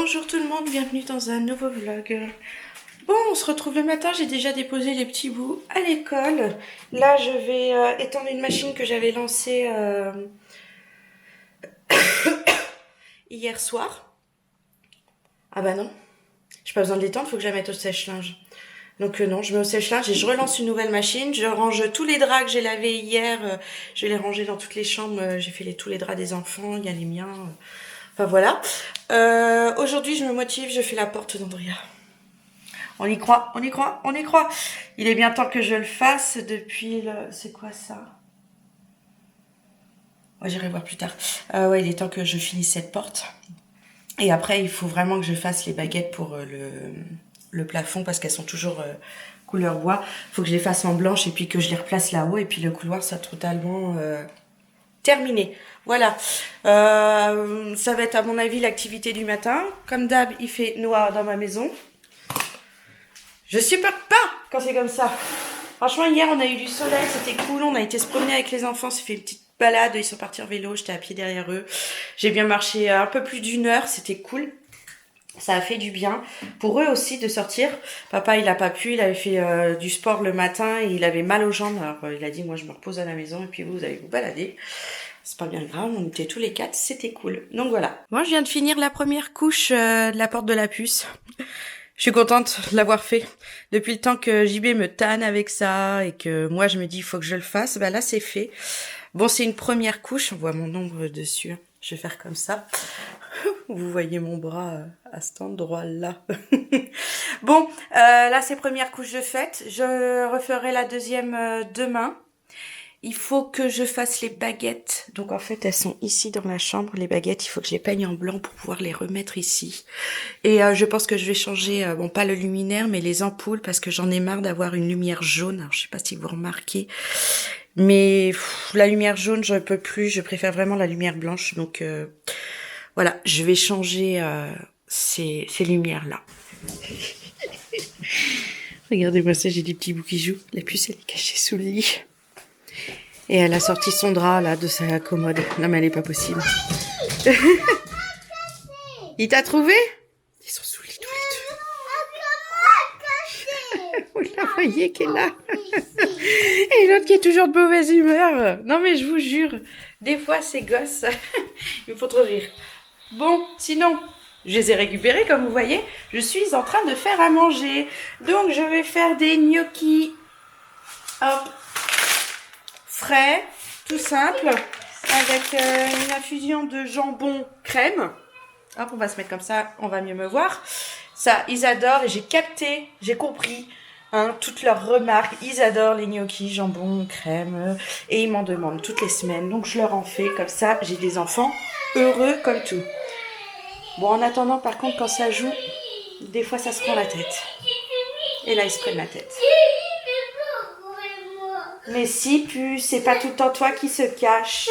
Bonjour tout le monde, bienvenue dans un nouveau vlog. Bon, on se retrouve le matin, j'ai déjà déposé les petits bouts à l'école. Là, je vais étendre une machine que j'avais lancée hier soir. Ah bah non, j'ai pas besoin de l'étendre, faut que je la mette au sèche-linge. Donc non, je mets au sèche-linge et je relance une nouvelle machine. Je range tous les draps que j'ai lavés hier. Je vais les ranger dans toutes les chambres. J'ai fait tous les draps des enfants, il y a les miens. Enfin voilà. Aujourd'hui, je me motive, je fais la porte d'Andrea. On y croit, on y croit, on y croit. Il est bien temps que je le fasse depuis le... C'est quoi ça? Ouais, j'irai voir plus tard. Ouais, il est temps que je finisse cette porte. Et après, il faut vraiment que je fasse les baguettes pour le plafond parce qu'elles sont toujours couleur bois. Il faut que je les fasse en blanche et puis que je les replace là-haut. Et puis le couloir soit totalement terminé. Voilà. Ça va être à mon avis l'activité du matin. Comme d'hab, il fait noir dans ma maison. Je supporte pas quand c'est comme ça. Franchement, hier, on a eu du soleil, c'était cool. On a été se promener avec les enfants, on s'est fait une petite balade. Ils sont partis en vélo, j'étais à pied derrière eux. J'ai bien marché un peu plus d'1 heure, c'était cool. Ça a fait du bien. Pour eux aussi de sortir. Papa, il a pas pu, il avait fait du sport le matin et il avait mal aux jambes. Alors, il a dit, moi, je me repose à la maison et puis vous allez vous balader. C'est pas bien grave, on était tous les 4, c'était cool. Donc voilà. Moi, je viens de finir la première couche de la porte de la puce. Je suis contente de l'avoir fait. Depuis le temps que JB me tanne avec ça et que moi je me dis il faut que je le fasse, bah là c'est fait. Bon, c'est une première couche, on voit mon ombre dessus. Je vais faire comme ça. Vous voyez mon bras à cet endroit là. Bon, là c'est première couche de faite. Je referai la deuxième demain. Il faut que je fasse les baguettes. Donc en fait, elles sont ici dans la chambre, les baguettes. Il faut que je les peigne en blanc pour pouvoir les remettre ici. Et je pense que je vais changer, bon pas le luminaire, mais les ampoules parce que j'en ai marre d'avoir une lumière jaune. Alors je sais pas si vous remarquez, mais la lumière jaune, je peux plus. Je préfère vraiment la lumière blanche. Donc voilà, je vais changer ces lumières-là. Regardez-moi ça, j'ai des petits bouts qui jouent. La puce, elle est cachée sous le lit. Et elle a sorti son drap, là, de sa commode. Non, mais elle est pas possible. Il t'a trouvé? Ils sont sous le lit tous les deux. Vous la voyez qu'elle est là. Et l'autre qui est toujours de mauvaise humeur. Non, mais je vous jure, des fois, ces gosses, ils me font trop rire. Bon, sinon, je les ai récupérés, comme vous voyez. Je suis en train de faire à manger. Donc, je vais faire des gnocchis. Hop. Frais, tout simple, avec une infusion de jambon crème. Hop, on va se mettre comme ça, on va mieux me voir. Ça, ils adorent et j'ai capté, j'ai compris toutes leurs remarques. Ils adorent les gnocchis, jambon, crème et ils m'en demandent toutes les semaines. Donc je leur en fais comme ça, j'ai des enfants heureux comme tout. Bon, en attendant, par contre, quand ça joue, des fois ça se prend la tête. Et là, ils se prennent la tête. Mais si, puce, c'est pas tout le temps toi qui se cache.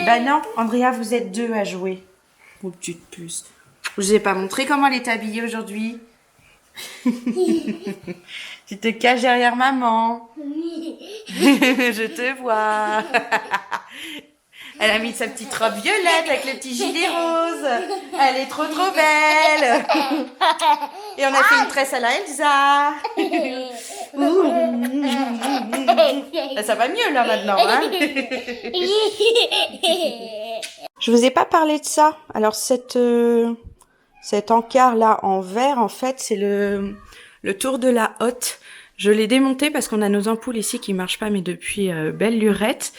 Bah non, Andrea, vous êtes 2 à jouer. Vos petites puces. Je vous ai pas montré comment elle est habillée aujourd'hui. Tu te caches derrière maman. Je te vois. Elle a mis sa petite robe violette avec le petit gilet rose. Elle est trop trop belle. Et on a fait une tresse à la Elsa. Ça va mieux là maintenant, hein. Je vous ai pas parlé de ça. Alors cet encart là en verre, en fait, c'est le tour de la hotte. Je l'ai démonté parce qu'on a nos ampoules ici qui marchent pas, mais depuis belle lurette.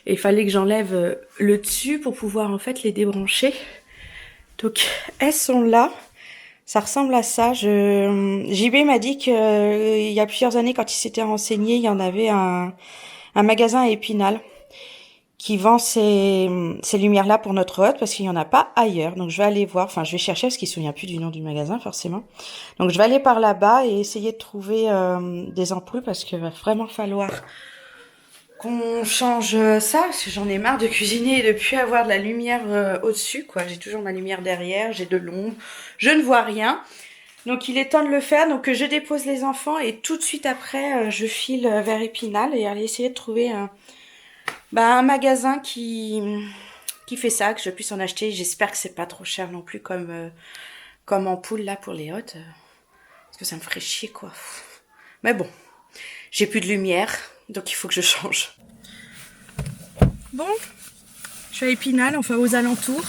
Et il fallait que j'enlève le dessus pour pouvoir en fait les débrancher. Donc elles sont là. Ça ressemble à ça. JB m'a dit que il y a plusieurs années, quand il s'était renseigné, il y en avait un magasin à Épinal qui vend ces lumières-là pour notre hotte parce qu'il n'y en a pas ailleurs. Donc je vais aller voir, enfin je vais chercher parce qu'il ne se souvient plus du nom du magasin forcément. Donc je vais aller par là-bas et essayer de trouver des ampoules parce qu'il va vraiment falloir qu'on change ça, parce que j'en ai marre de cuisiner et de plus avoir de la lumière au-dessus, quoi. J'ai toujours ma lumière derrière, j'ai de l'ombre, je ne vois rien. Donc il est temps de le faire, donc je dépose les enfants et tout de suite après, je file vers Épinal et aller essayer de trouver un magasin qui qui fait ça, que je puisse en acheter. J'espère que c'est pas trop cher non plus comme ampoule là pour les hôtes. Parce que ça me ferait chier quoi. Mais bon, j'ai plus de lumière, donc il faut que je change. Bon, je suis à Épinal, enfin aux alentours.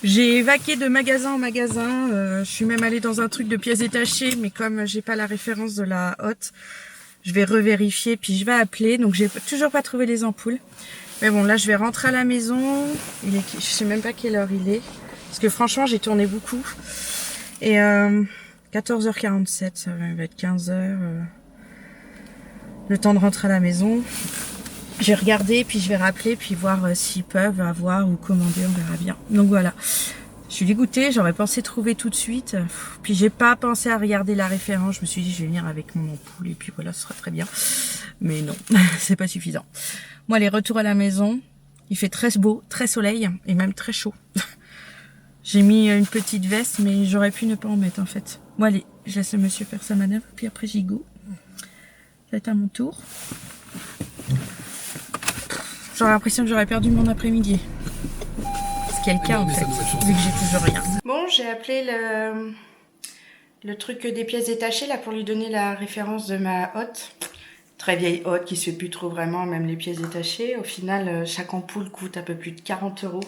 J'ai vaqué de magasin en magasin. Je suis même allée dans un truc de pièces détachées, mais comme j'ai pas la référence de la hotte, je vais revérifier puis je vais appeler. Donc j'ai toujours pas trouvé les ampoules. Mais bon, là je vais rentrer à la maison. Je sais même pas quelle heure il est. Parce que franchement j'ai tourné beaucoup. Et 14h47, ça va être 15h. Le temps de rentrer à la maison. Je vais regarder, puis je vais rappeler, puis voir s'ils peuvent avoir ou commander, on verra bien. Donc voilà. Je suis dégoûtée, j'aurais pensé trouver tout de suite. Puis j'ai pas pensé à regarder la référence. Je me suis dit, je vais venir avec mon ampoule, et puis voilà, ce sera très bien. Mais non, c'est pas suffisant. Moi, les retours à la maison, il fait très beau, très soleil, et même très chaud. J'ai mis une petite veste, mais j'aurais pu ne pas en mettre en fait. Bon allez, je laisse le monsieur faire sa manœuvre, puis après j'y go. Ça va être à mon tour. J'aurais l'impression que j'aurais perdu mon après-midi. Ce qui est le cas en fait, vu que j'ai toujours rien. Bon, j'ai appelé le truc des pièces détachées là pour lui donner la référence de ma hotte. Très vieille hotte qui se fait plus trop vraiment, même les pièces détachées. Au final, chaque ampoule coûte un peu plus de 40 €.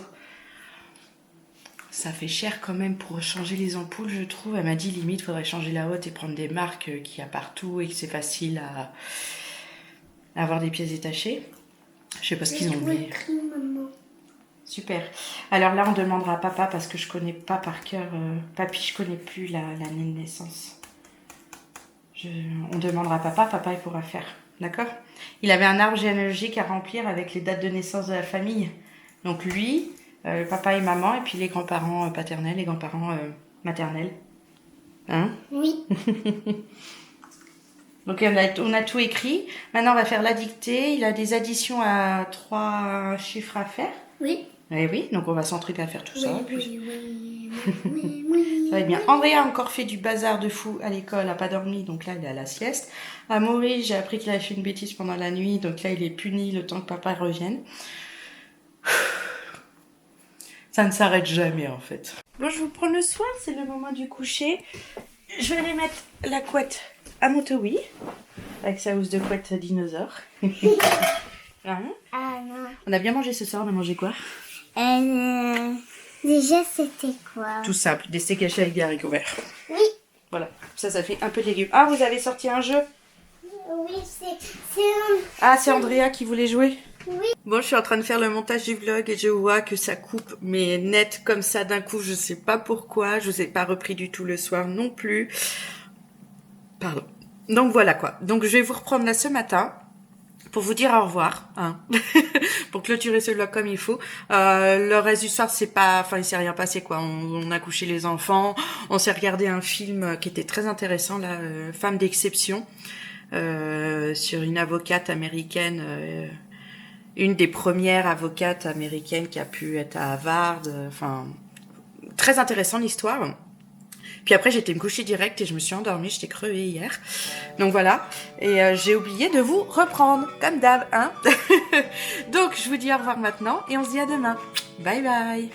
Ça fait cher quand même pour changer les ampoules, je trouve. Elle m'a dit limite, faudrait changer la hotte et prendre des marques qu'il y a partout et que c'est facile à avoir des pièces détachées. Je sais pas ce qu'ils ont mis. Super. Alors là, on demandera à papa parce que je connais pas par cœur. Papy, je connais plus l'année de naissance. On demandera à papa, papa il pourra faire. D'accord? Il avait un arbre généalogique à remplir avec les dates de naissance de la famille. Donc lui, papa et maman, et puis les grands-parents paternels, les grands-parents maternels. Hein? Oui. Donc on a tout écrit. Maintenant on va faire la dictée. Il a des additions à 3 chiffres à faire. Oui. Eh oui, donc on va s'entraîner à faire tout ça. Puis... oui. Ça va être bien. Andrea a encore fait du bazar de fou à l'école, elle n'a pas dormi, donc là il est à la sieste. À Maurice, j'ai appris qu'il avait fait une bêtise pendant la nuit, donc là il est puni le temps que papa revienne. Ça ne s'arrête jamais en fait. Bon, je vous prends le soir, c'est le moment du coucher. Je vais aller mettre la couette à Motowi, avec sa housse de couette dinosaure. Hein? Ah non. On a bien mangé ce soir, on a mangé quoi? Déjà, c'était quoi? Tout simple, des steaks hachés avec des haricots verts. Oui. Voilà, ça fait un peu de légumes. Ah, vous avez sorti un jeu? Oui, c'est... Ah, c'est Andrea qui voulait jouer? Oui. Bon, je suis en train de faire le montage du vlog et je vois que ça coupe, mais net comme ça d'un coup, je sais pas pourquoi. Je vous ai pas repris du tout le soir non plus. Pardon. Donc voilà quoi. Donc je vais vous reprendre là ce matin pour vous dire au revoir, hein. Pour clôturer ce vlog comme il faut. Le reste du soir, c'est pas, enfin il s'est rien passé quoi. On a couché les enfants, on s'est regardé un film qui était très intéressant, là, Femme d'exception, sur une avocate américaine. Une des premières avocates américaines qui a pu être à Harvard. Enfin, très intéressant l'histoire. Puis après, j'étais me coucher direct et je me suis endormie. J'étais crevée hier. Donc voilà. Et j'ai oublié de vous reprendre, comme d'hab, hein. Donc, je vous dis au revoir maintenant et on se dit à demain. Bye bye.